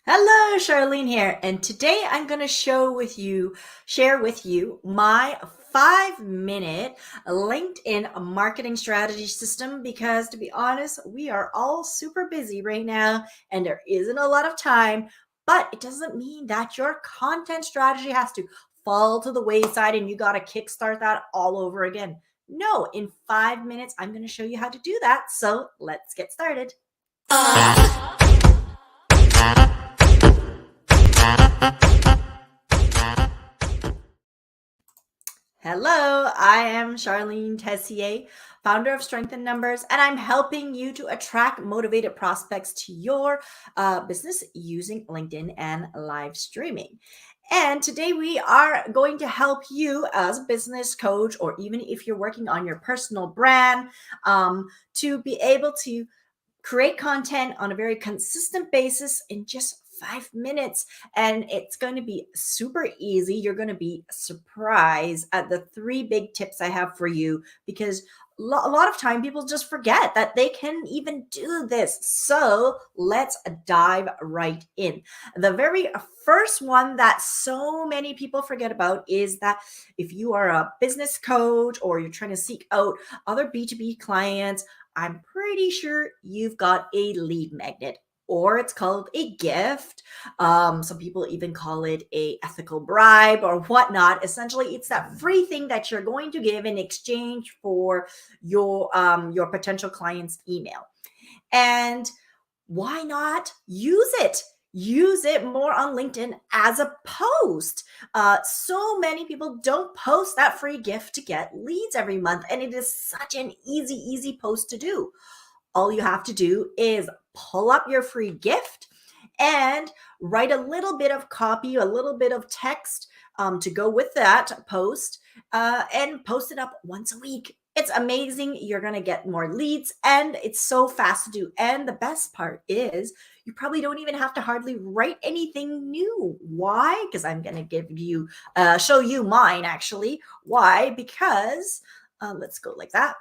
Hello, Charlene here, and today I'm going to share with you my 5 minute LinkedIn marketing strategy system because to be honest, we are all super busy right now and there isn't a lot of time, but it doesn't mean that your content strategy has to fall to the wayside and you got to kickstart that all over again. No, in 5 minutes, I'm going to show you how to do that. So let's get started. Hello, I am Charlene Tessier, founder of Strength in Numbers, and I'm helping you to attract motivated prospects to your business using LinkedIn and live streaming. And today we are going to help you as a business coach, or even if you're working on your personal brand, to be able to create content on a very consistent basis in just 5 minutes. And it's going to be super easy. You're going to be surprised at the three big tips I have for you because a lot of time people just forget that they can even do this. So let's dive right in. The very first one that so many people forget about is that if you are a business coach or you're trying to seek out other B2B clients, I'm pretty sure you've got a lead magnet, or it's called a gift. Some people even call it a ethical bribe or whatnot. Essentially, it's that free thing that you're going to give in exchange for your potential client's email. And why not use it? Use it more on LinkedIn as a post. So many people don't post that free gift to get leads every month, and it is such an easy post to do. All you have to do is pull up your free gift and write a little bit of copy, a little bit of text to go with that post, and post it up once a week. It's amazing. You're going to get more leads and it's so fast to do. And the best part is you probably don't even have to hardly write anything new. Why? Because I'm going to show you mine actually. Why? Because let's go like that.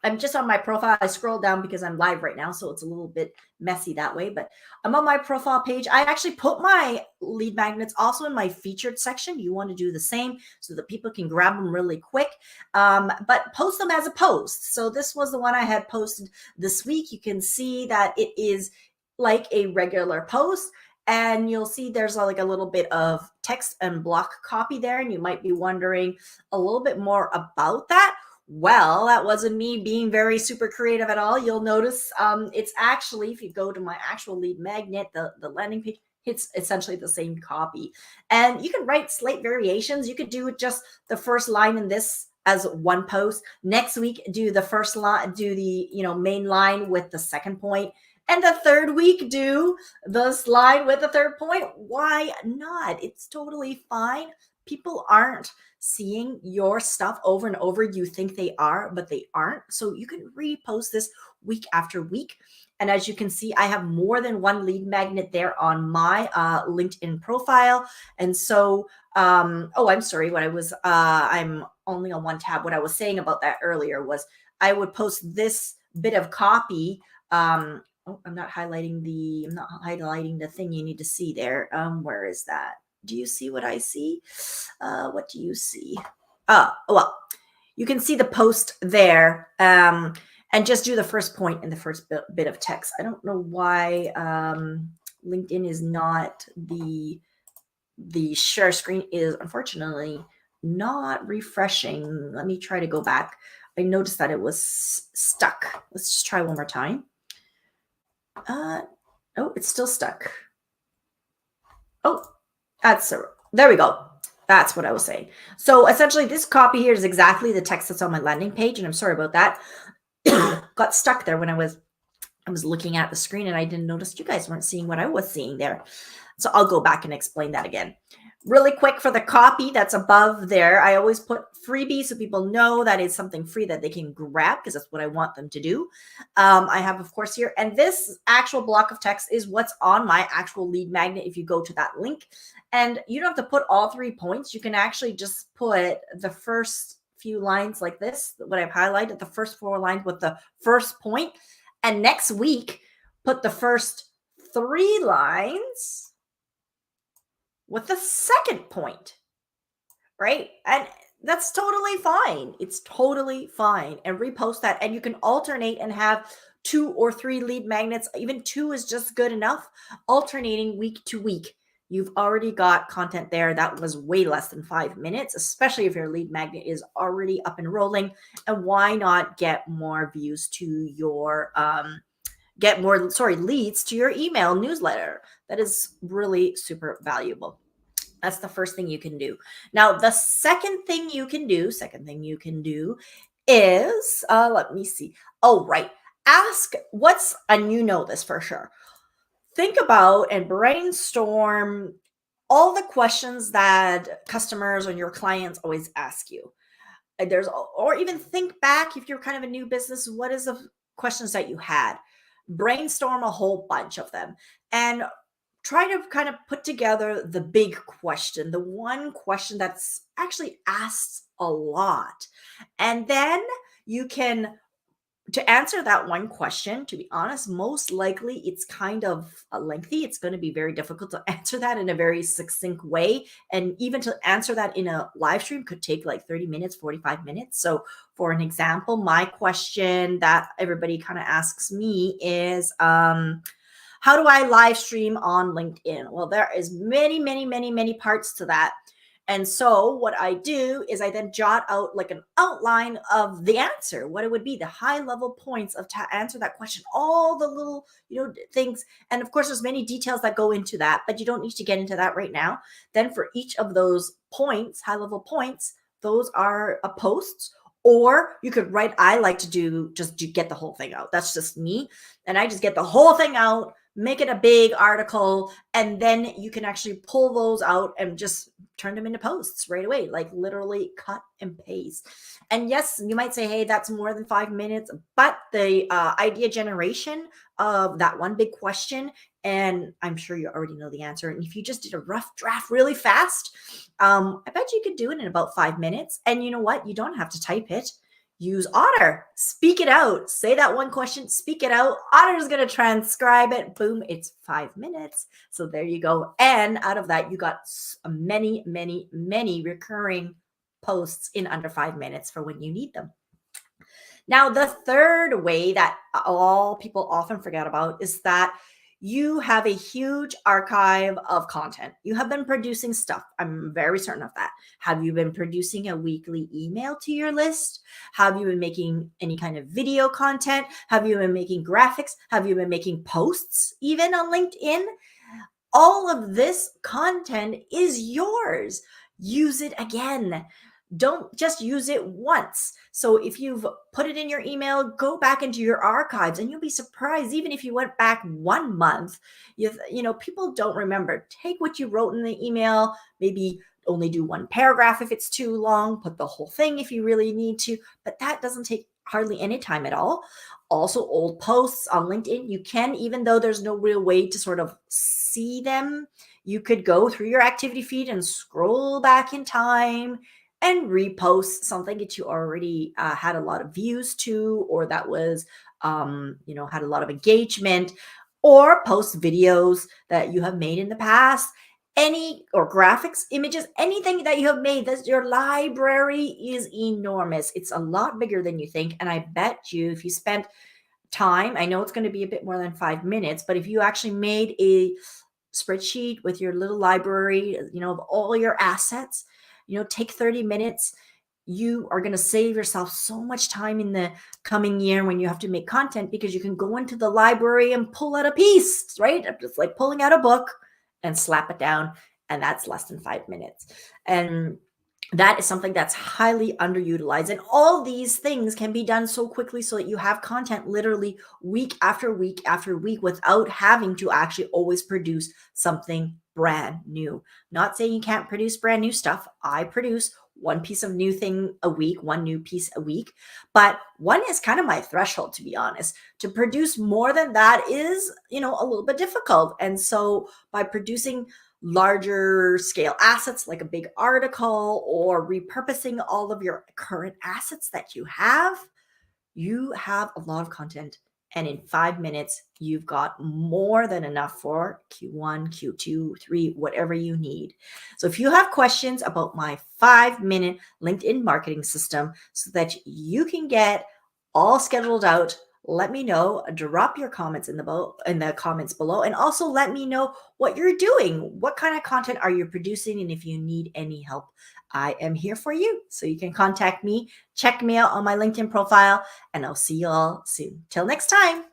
I'm just on my profile. I scroll down because I'm live right now, so it's a little bit messy that way. But I'm on my profile page. I actually put my lead magnets also in my featured section. You want to do the same so that people can grab them really quick, but post them as a post. So this was the one I had posted this week. You can see that it is like a regular post. And you'll see there's like a little bit of text and block copy there. And you might be wondering a little bit more about that. Well, that wasn't me being very super creative at all. You'll notice it's actually, if you go to my actual lead magnet, the landing page, it's essentially the same copy. And you can write slight variations. You could do just the first line in this as one post. Next week, do the first line, do the main line with the second point. And the third week, do the slide with the third point. Why not? It's totally fine. People aren't seeing your stuff over and over. You think they are, but they aren't. So you can repost this week after week. And as you can see, I have more than one lead magnet there on my LinkedIn profile. And so, I'm sorry. I'm only on one tab. What I was saying about that earlier was I would post this bit of copy. I'm not highlighting the thing you need to see there. Where is that? Do you see what I see? What do you see? Well, you can see the post there, and just do the first point in the first bit of text. I don't know why LinkedIn is not the share screen is unfortunately not refreshing. Let me try to go back. I noticed that it was stuck. Let's just try one more time. Oh, it's still stuck. Oh, there we go. That's what I was saying. So essentially this copy here is exactly the text that's on my landing page. And I'm sorry about that. Got stuck there when I was looking at the screen and I didn't notice you guys weren't seeing what I was seeing there. So I'll go back and explain that again. Really quick for the copy that's above there, I always put freebie so people know that it's something free that they can grab because that's what I want them to do. I have, of course, here, and this actual block of text is what's on my actual lead magnet if you go to that link. And you don't have to put all 3 points. You can actually just put the first few lines like this, what I've highlighted, the first 4 lines with the first point. And next week, put the first 3 lines with the second point, right? And that's totally fine. It's totally fine. And repost that. And you can alternate and have 2 or 3 lead magnets. Even 2 is just good enough, alternating week to week. You've already got content there that was way less than 5 minutes, especially if your lead magnet is already up and rolling. And why not get more views to your leads to your email newsletter? That is really super valuable. That's the first thing you can do. Now, the second thing you can do is, let me see. Oh, right. Ask and you know this for sure. Think about and brainstorm all the questions that customers or your clients always ask you. Or even think back if you're kind of a new business, what is the questions that you had? Brainstorm a whole bunch of them and try to kind of put together the big question, the one question that's actually asked a lot. And then you can, to answer that one question, to be honest, most likely it's kind of lengthy. It's going to be very difficult to answer that in a very succinct way. And even to answer that in a live stream could take like 30 minutes, 45 minutes. So, for an example, my question that everybody kind of asks me is, how do I live stream on LinkedIn? Well, there is many parts to that. And so what I do is I then jot out like an outline of the answer, what it would be, the high level points of to answer that question, all the little, things. And of course, there's many details that go into that, but you don't need to get into that right now. Then for each of those points, high level points, those are posts. Or you could write, I like to do just to get the whole thing out. That's just me. And I just get the whole thing out, make it a big article, and then you can actually pull those out and just turn them into posts right away, like literally cut and paste. And yes, you might say, hey, that's more than 5 minutes, but the idea generation of that one big question, and I'm sure you already know the answer. And if you just did a rough draft really fast, I bet you could do it in about 5 minutes. And you know what? You don't have to type it. Use Otter. Speak it out. Say that one question, speak it out. Otter is going to transcribe it. Boom, it's 5 minutes. So there you go. And out of that, you got many recurring posts in under 5 minutes for when you need them. Now, the third way that all people often forget about is that you have a huge archive of content. You have been producing stuff. I'm very certain of that. Have you been producing a weekly email to your list? Have you been making any kind of video content? Have you been making graphics? Have you been making posts even on LinkedIn? All of this content is yours. Use it again. Don't just use it once. So if you've put it in your email, go back into your archives and you'll be surprised. Even if you went back 1 month, people don't remember. Take what you wrote in the email, maybe only do one paragraph if it's too long, put the whole thing if you really need to, but that doesn't take hardly any time at all. Also, old posts on LinkedIn, you can, even though there's no real way to sort of see them, you could go through your activity feed and scroll back in time and repost something that you already had a lot of views to, or that was, had a lot of engagement, or post videos that you have made in the past, or graphics, images, anything that you have made. Your library is enormous. It's a lot bigger than you think. And I bet you if you spent time, I know it's going to be a bit more than 5 minutes, but if you actually made a spreadsheet with your little library, of all your assets, take 30 minutes. You are going to save yourself so much time in the coming year when you have to make content, because you can go into the library and pull out a piece, right? It's like pulling out a book and slap it down. And that's less than 5 minutes. And that is something that's highly underutilized. And all these things can be done so quickly so that you have content literally week after week after week without having to actually always produce something brand new. Not saying you can't produce brand new stuff. I produce one piece of new thing a week, one new piece a week, but one is kind of my threshold, to be honest. To produce more than that is, a little bit difficult. And so by producing larger scale assets like a big article, or repurposing all of your current assets that you have a lot of content And in 5 minutes, you've got more than enough for Q1, Q2, 3, whatever you need. So if you have questions about my 5-minute LinkedIn marketing system so that you can get all scheduled out, let me know. Drop your comments in the comments below, and also let me know what you're doing. What kind of content are you producing? And if you need any help, I am here for you. So you can contact me, check me out on my LinkedIn profile, and I'll see you all soon. Till next time.